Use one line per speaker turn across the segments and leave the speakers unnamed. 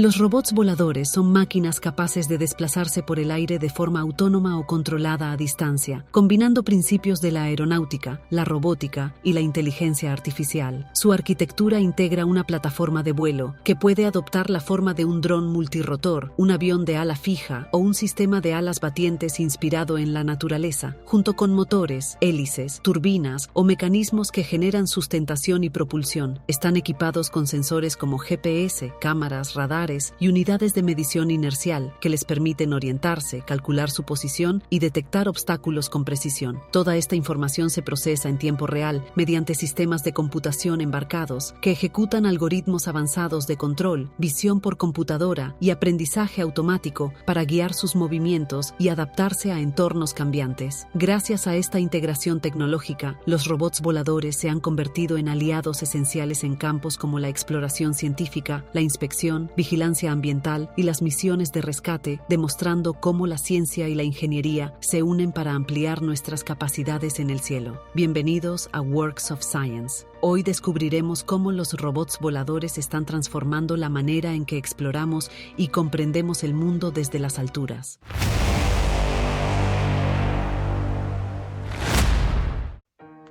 Los robots voladores son máquinas capaces de desplazarse por el aire de forma autónoma o controlada a distancia, combinando principios de la aeronáutica, la robótica y la inteligencia artificial. Su arquitectura integra una plataforma de vuelo que puede adoptar la forma de un dron multirrotor, un avión de ala fija o un sistema de alas batientes inspirado en la naturaleza, junto con motores, hélices, turbinas o mecanismos que generan sustentación y propulsión. Están equipados con sensores como GPS, cámaras, radares y unidades de medición inercial que les permiten orientarse, calcular su posición y detectar obstáculos con precisión. Toda esta información se procesa en tiempo real mediante sistemas de computación embarcados que ejecutan algoritmos avanzados de control, visión por computadora y aprendizaje automático para guiar sus movimientos y adaptarse a entornos cambiantes. Gracias a esta integración tecnológica, los robots voladores se han convertido en aliados esenciales en campos como la exploración científica, la inspección, vigilancia ambiental y las misiones de rescate, demostrando cómo la ciencia y la ingeniería se unen para ampliar nuestras capacidades en el cielo. Bienvenidos a Works of Science. Hoy descubriremos cómo los robots voladores están transformando la manera en que exploramos y comprendemos el mundo desde las alturas.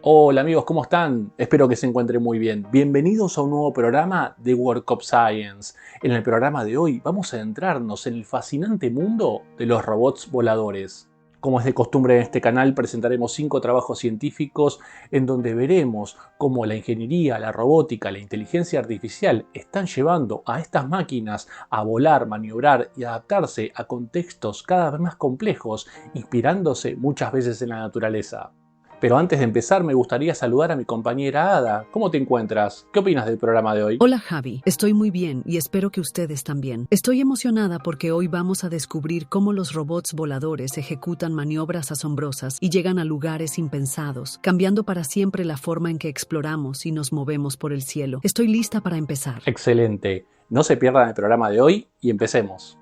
Hola amigos, ¿cómo están? Espero que se encuentren muy bien. Bienvenidos a un nuevo programa de Work of Science. En el programa de hoy vamos a adentrarnos en el fascinante mundo de los robots voladores. Como es de costumbre en este canal, presentaremos 5 trabajos científicos en donde veremos cómo la ingeniería, la robótica, la inteligencia artificial están llevando a estas máquinas a volar, maniobrar y adaptarse a contextos cada vez más complejos, inspirándose muchas veces en la naturaleza. Pero antes de empezar me gustaría saludar a mi compañera Ada. ¿Cómo te encuentras? ¿Qué opinas del programa de hoy?
Hola Javi, estoy muy bien y espero que ustedes también. Estoy emocionada porque hoy vamos a descubrir cómo los robots voladores ejecutan maniobras asombrosas y llegan a lugares impensados, cambiando para siempre la forma en que exploramos y nos movemos por el cielo. Estoy lista para empezar.
Excelente. No se pierdan el programa de hoy y empecemos.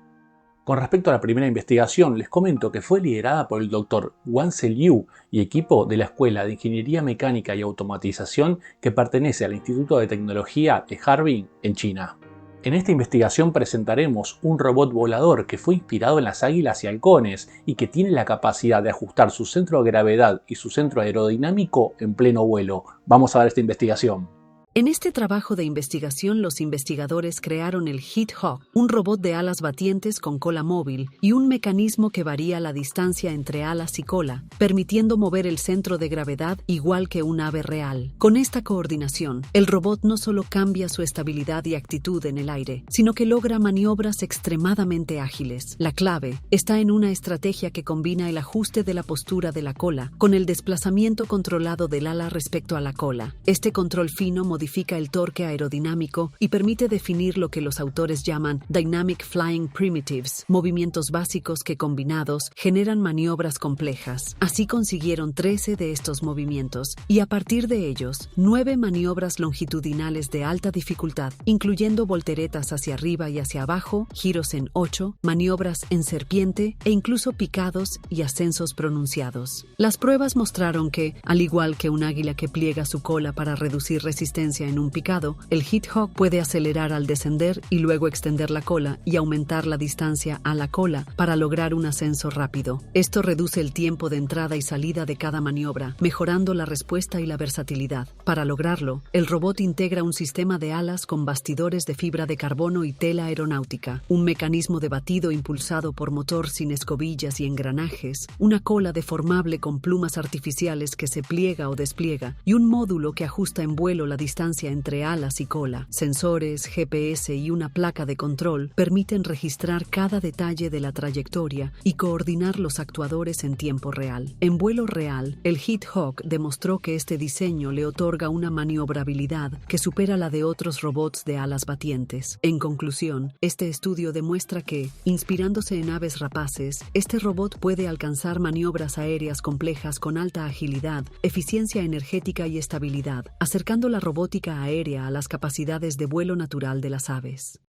Con respecto a la primera investigación, les comento que fue liderada por el Dr. Wanse Liu y equipo de la Escuela de Ingeniería Mecánica y Automatización que pertenece al Instituto de Tecnología de Harbin en China. En esta investigación presentaremos un robot volador que fue inspirado en las águilas y halcones y que tiene la capacidad de ajustar su centro de gravedad y su centro aerodinámico en pleno vuelo. Vamos a ver esta investigación.
En este trabajo de investigación, los investigadores crearon el Hedgehog, un robot de alas batientes con cola móvil y un mecanismo que varía la distancia entre alas y cola, permitiendo mover el centro de gravedad igual que un ave real. Con esta coordinación, el robot no solo cambia su estabilidad y actitud en el aire, sino que logra maniobras extremadamente ágiles. La clave está en una estrategia que combina el ajuste de la postura de la cola con el desplazamiento controlado del ala respecto a la cola. Este control fino modifica el torque aerodinámico y permite definir lo que los autores llaman Dynamic Flying Primitives, movimientos básicos que combinados generan maniobras complejas. Así consiguieron 13 de estos movimientos y a partir de ellos, 9 maniobras longitudinales de alta dificultad, incluyendo volteretas hacia arriba y hacia abajo, giros en 8, maniobras en serpiente e incluso picados y ascensos pronunciados. Las pruebas mostraron que, al igual que un águila que pliega su cola para reducir resistencia en un picado, el Hedgehog puede acelerar al descender y luego extender la cola y aumentar la distancia a la cola para lograr un ascenso rápido. Esto reduce el tiempo de entrada y salida de cada maniobra, mejorando la respuesta y la versatilidad. Para lograrlo, el robot integra un sistema de alas con bastidores de fibra de carbono y tela aeronáutica, un mecanismo de batido impulsado por motor sin escobillas y engranajes, una cola deformable con plumas artificiales que se pliega o despliega y un módulo que ajusta en vuelo la distancia entre alas y cola. Sensores, GPS y una placa de control permiten registrar cada detalle de la trayectoria y coordinar los actuadores en tiempo real. En vuelo real, el Hedgehog demostró que este diseño le otorga una maniobrabilidad que supera la de otros robots de alas batientes. En conclusión, este estudio demuestra que, inspirándose en aves rapaces, este robot puede alcanzar maniobras aéreas complejas con alta agilidad, eficiencia energética y estabilidad, acercando la robótica aérea a las capacidades de vuelo natural de las aves.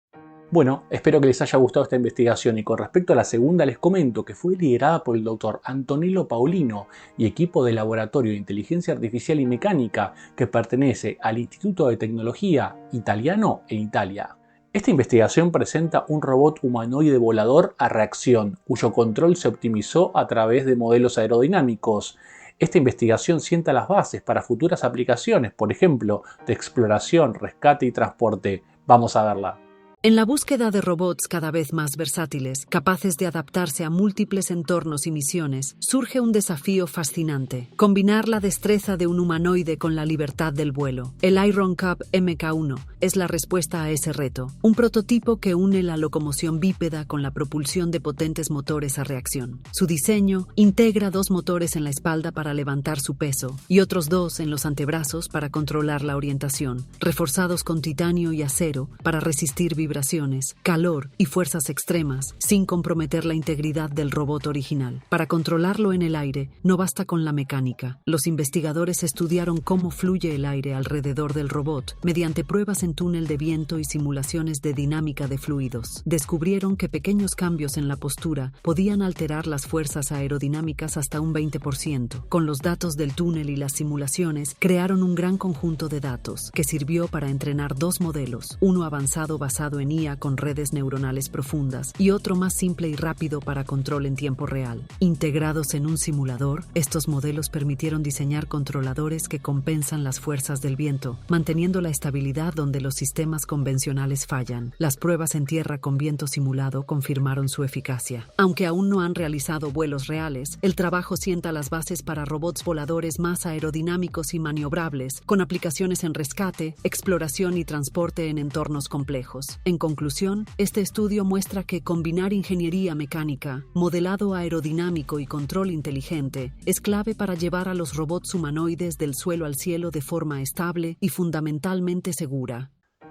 Bueno, espero que les haya gustado esta investigación y con respecto a la segunda les comento que fue liderada por el Dr. Antonello Paulino y equipo del Laboratorio de Inteligencia Artificial y Mecánica que pertenece al Instituto de Tecnología Italiano en Italia. Esta investigación presenta un robot humanoide volador a reacción, cuyo control se optimizó a través de modelos aerodinámicos. Esta investigación sienta las bases para futuras aplicaciones, por ejemplo, de exploración, rescate y transporte. Vamos a verla.
En la búsqueda de robots cada vez más versátiles, capaces de adaptarse a múltiples entornos y misiones, surge un desafío fascinante: combinar la destreza de un humanoide con la libertad del vuelo. El Iron Cub Mk1 es la respuesta a ese reto, un prototipo que une la locomoción bípeda con la propulsión de potentes motores a reacción. Su diseño integra 2 motores en la espalda para levantar su peso y otros 2 en los antebrazos para controlar la orientación, reforzados con titanio y acero para resistir vibraciones, calor y fuerzas extremas, sin comprometer la integridad del robot original. Para controlarlo en el aire, no basta con la mecánica. Los investigadores estudiaron cómo fluye el aire alrededor del robot mediante pruebas en túnel de viento y simulaciones de dinámica de fluidos. Descubrieron que pequeños cambios en la postura podían alterar las fuerzas aerodinámicas hasta un 20%. Con los datos del túnel y las simulaciones, crearon un gran conjunto de datos que sirvió para entrenar 2 modelos, uno avanzado basado en IA con redes neuronales profundas y otro más simple y rápido para control en tiempo real. Integrados en un simulador, estos modelos permitieron diseñar controladores que compensan las fuerzas del viento, manteniendo la estabilidad donde los sistemas convencionales fallan. Las pruebas en tierra con viento simulado confirmaron su eficacia. Aunque aún no han realizado vuelos reales, el trabajo sienta las bases para robots voladores más aerodinámicos y maniobrables, con aplicaciones en rescate, exploración y transporte en entornos complejos. En conclusión, este estudio muestra que combinar ingeniería mecánica, modelado aerodinámico y control inteligente es clave para llevar a los robots humanoides del suelo al cielo de forma estable y fundamentalmente segura.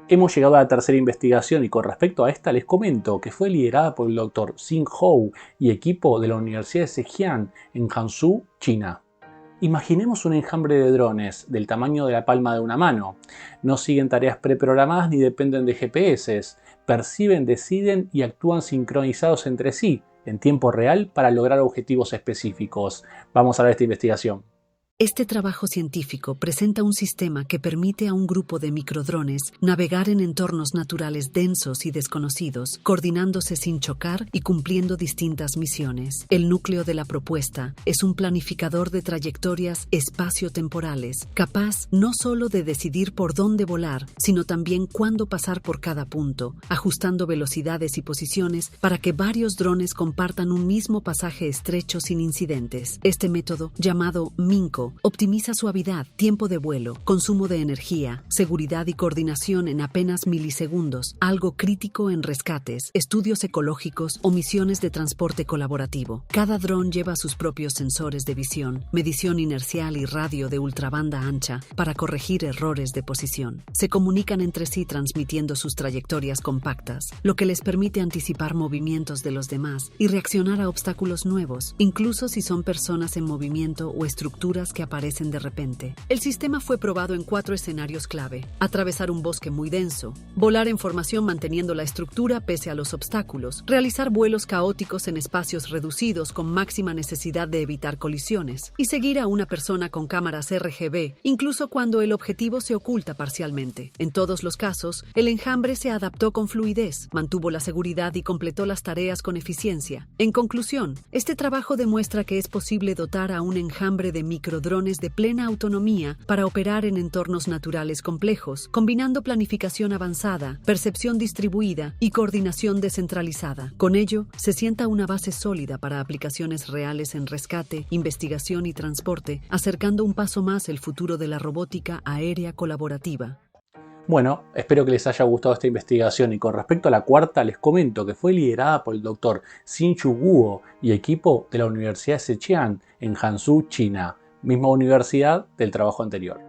Hemos llegado a la tercera investigación y con respecto a esta les comento que fue liderada por el Dr. Xin Hou y equipo de la Universidad de Zhejiang en Hangzhou, China. Imaginemos un enjambre de drones del tamaño de la palma de una mano. No siguen tareas preprogramadas ni dependen de GPS. Perciben, deciden y actúan sincronizados entre sí, en tiempo real, para lograr objetivos específicos. Vamos a ver esta investigación.
Este trabajo científico presenta un sistema que permite a un grupo de microdrones navegar en entornos naturales densos y desconocidos, coordinándose sin chocar y cumpliendo distintas misiones. El núcleo de la propuesta es un planificador de trayectorias espaciotemporales, capaz no solo de decidir por dónde volar, sino también cuándo pasar por cada punto, ajustando velocidades y posiciones para que varios drones compartan un mismo pasaje estrecho sin incidentes. Este método, llamado MINCO, optimiza suavidad, tiempo de vuelo, consumo de energía, seguridad y coordinación en apenas milisegundos, algo crítico en rescates, estudios ecológicos o misiones de transporte colaborativo. Cada dron lleva sus propios sensores de visión, medición inercial y radio de ultrabanda ancha para corregir errores de posición. Se comunican entre sí transmitiendo sus trayectorias compactas, lo que les permite anticipar movimientos de los demás y reaccionar a obstáculos nuevos, incluso si son personas en movimiento o estructuras que aparecen de repente. El sistema fue probado en 4 escenarios clave: atravesar un bosque muy denso, volar en formación manteniendo la estructura pese a los obstáculos, realizar vuelos caóticos en espacios reducidos con máxima necesidad de evitar colisiones, y seguir a una persona con cámaras RGB, incluso cuando el objetivo se oculta parcialmente. En todos los casos, el enjambre se adaptó con fluidez, mantuvo la seguridad y completó las tareas con eficiencia. En conclusión, este trabajo demuestra que es posible dotar a un enjambre de microdrones de plena autonomía para operar en entornos naturales complejos, combinando planificación avanzada, percepción distribuida y coordinación descentralizada. Con ello, se sienta una base sólida para aplicaciones reales en rescate, investigación y transporte, acercando un paso más el futuro de la robótica aérea colaborativa.
Bueno, espero que les haya gustado esta investigación y con respecto a la cuarta les comento que fue liderada por el Dr. Xin-Chu Guo y equipo de la Universidad de Zhejiang en Hangzhou, China, misma universidad del trabajo anterior.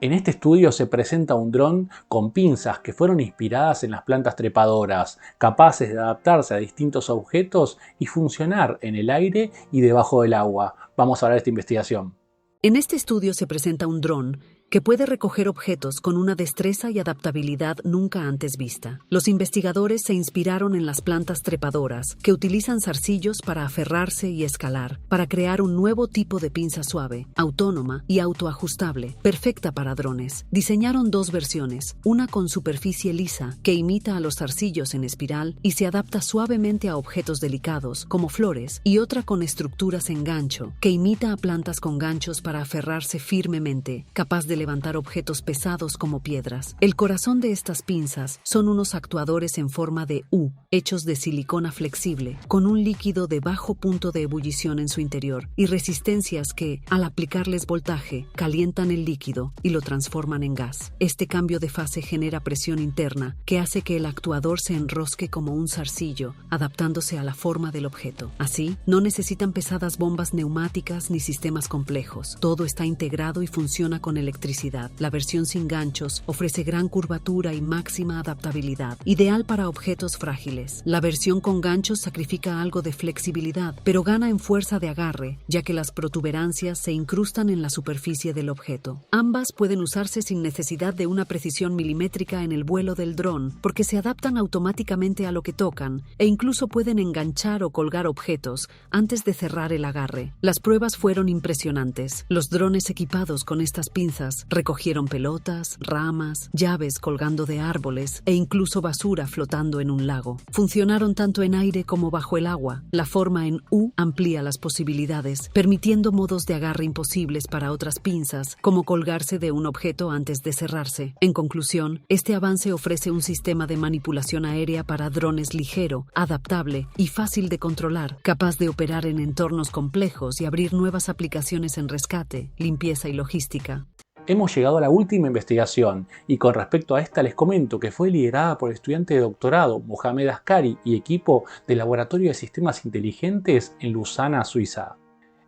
En este estudio se presenta un dron con pinzas que fueron inspiradas en las plantas trepadoras, capaces de adaptarse a distintos objetos y funcionar en el aire y debajo del agua. Vamos a ver esta investigación.
En este estudio se presenta un dron que puede recoger objetos con una destreza y adaptabilidad nunca antes vista. Los investigadores se inspiraron en las plantas trepadoras, que utilizan zarcillos para aferrarse y escalar, para crear un nuevo tipo de pinza suave, autónoma y autoajustable, perfecta para drones. Diseñaron dos versiones, una con superficie lisa, que imita a los zarcillos en espiral y se adapta suavemente a objetos delicados, como flores, y otra con estructuras en gancho, que imita a plantas con ganchos para aferrarse firmemente, capaz de levantar objetos pesados como piedras. El corazón de estas pinzas son unos actuadores en forma de U, hechos de silicona flexible, con un líquido de bajo punto de ebullición en su interior, y resistencias que, al aplicarles voltaje, calientan el líquido y lo transforman en gas. Este cambio de fase genera presión interna, que hace que el actuador se enrosque como un zarcillo, adaptándose a la forma del objeto. Así, no necesitan pesadas bombas neumáticas ni sistemas complejos. Todo está integrado y funciona con electricidad. La versión sin ganchos ofrece gran curvatura y máxima adaptabilidad, ideal para objetos frágiles. La versión con ganchos sacrifica algo de flexibilidad, pero gana en fuerza de agarre, ya que las protuberancias se incrustan en la superficie del objeto. Ambas pueden usarse sin necesidad de una precisión milimétrica en el vuelo del dron, porque se adaptan automáticamente a lo que tocan e incluso pueden enganchar o colgar objetos antes de cerrar el agarre. Las pruebas fueron impresionantes. Los drones equipados con estas pinzas recogieron pelotas, ramas, llaves colgando de árboles e incluso basura flotando en un lago. Funcionaron tanto en aire como bajo el agua. La forma en U amplía las posibilidades, permitiendo modos de agarre imposibles para otras pinzas, como colgarse de un objeto antes de cerrarse. En conclusión, este avance ofrece un sistema de manipulación aérea para drones ligero, adaptable y fácil de controlar, capaz de operar en entornos complejos y abrir nuevas aplicaciones en rescate, limpieza y logística.
Hemos llegado a la última investigación y con respecto a esta les comento que fue liderada por el estudiante de doctorado Mohamed Askari y equipo del Laboratorio de Sistemas Inteligentes en Lausana, Suiza.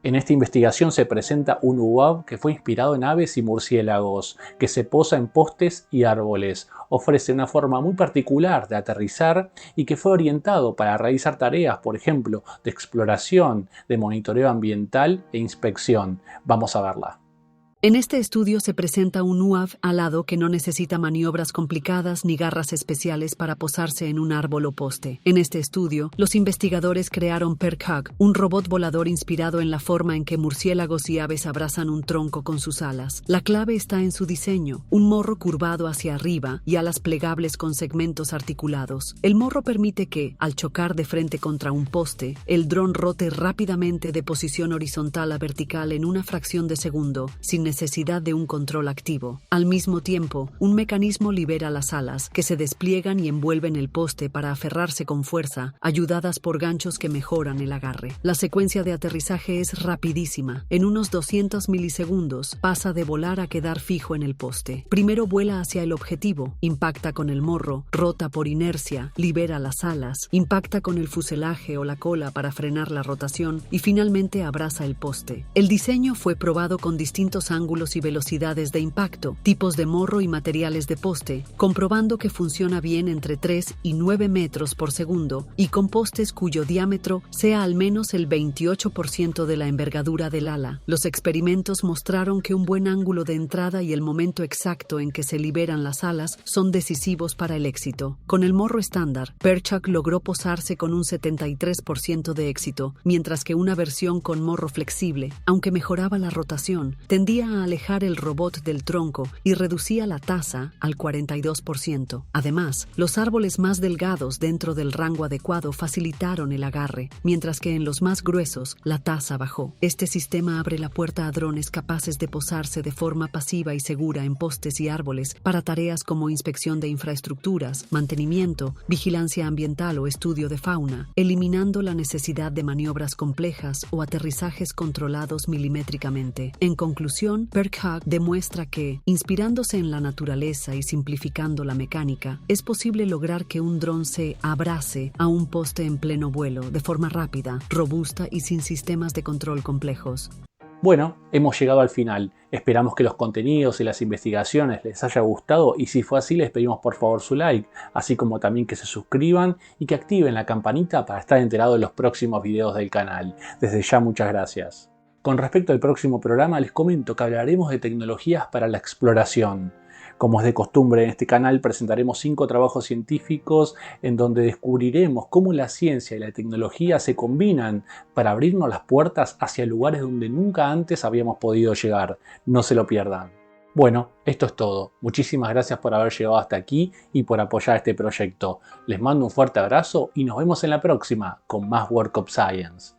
En esta investigación se presenta un UAV que fue inspirado en aves y murciélagos, que se posa en postes y árboles. Ofrece una forma muy particular de aterrizar y que fue orientado para realizar tareas, por ejemplo, de exploración, de monitoreo ambiental e inspección. Vamos a verla.
En este estudio se presenta un UAV alado que no necesita maniobras complicadas ni garras especiales para posarse en un árbol o poste. En este estudio, los investigadores crearon PerkHug, un robot volador inspirado en la forma en que murciélagos y aves abrazan un tronco con sus alas. La clave está en su diseño, un morro curvado hacia arriba y alas plegables con segmentos articulados. El morro permite que, al chocar de frente contra un poste, el dron rote rápidamente de posición horizontal a vertical en una fracción de segundo, sin necesidad de un control activo. Al mismo tiempo, un mecanismo libera las alas, que se despliegan y envuelven el poste para aferrarse con fuerza, ayudadas por ganchos que mejoran el agarre. La secuencia de aterrizaje es rapidísima. En unos 200 milisegundos, pasa de volar a quedar fijo en el poste. Primero vuela hacia el objetivo, impacta con el morro, rota por inercia, libera las alas, impacta con el fuselaje o la cola para frenar la rotación y finalmente abraza el poste. El diseño fue probado con distintos ángulos y velocidades de impacto, tipos de morro y materiales de poste, comprobando que funciona bien entre 3 y 9 metros por segundo y con postes cuyo diámetro sea al menos el 28% de la envergadura del ala. Los experimentos mostraron que un buen ángulo de entrada y el momento exacto en que se liberan las alas son decisivos para el éxito. Con el morro estándar, PerkHug logró posarse con un 73% de éxito, mientras que una versión con morro flexible, aunque mejoraba la rotación, tendía a alejar el robot del tronco y reducía la tasa al 42%. Además, los árboles más delgados dentro del rango adecuado facilitaron el agarre, mientras que en los más gruesos la tasa bajó. Este sistema abre la puerta a drones capaces de posarse de forma pasiva y segura en postes y árboles para tareas como inspección de infraestructuras, mantenimiento, vigilancia ambiental o estudio de fauna, eliminando la necesidad de maniobras complejas o aterrizajes controlados milimétricamente. En conclusión, PerkHug demuestra que, inspirándose en la naturaleza y simplificando la mecánica, es posible lograr que un dron se abrace a un poste en pleno vuelo de forma rápida, robusta y sin sistemas de control complejos.
Bueno, hemos llegado al final. Esperamos que los contenidos y las investigaciones les haya gustado y si fue así les pedimos por favor su like, así como también que se suscriban y que activen la campanita para estar enterados de los próximos videos del canal. Desde ya muchas gracias. Con respecto al próximo programa, les comento que hablaremos de tecnologías para la exploración. Como es de costumbre en este canal, presentaremos 5 trabajos científicos en donde descubriremos cómo la ciencia y la tecnología se combinan para abrirnos las puertas hacia lugares donde nunca antes habíamos podido llegar. No se lo pierdan. Bueno, esto es todo. Muchísimas gracias por haber llegado hasta aquí y por apoyar este proyecto. Les mando un fuerte abrazo y nos vemos en la próxima con más World of Science.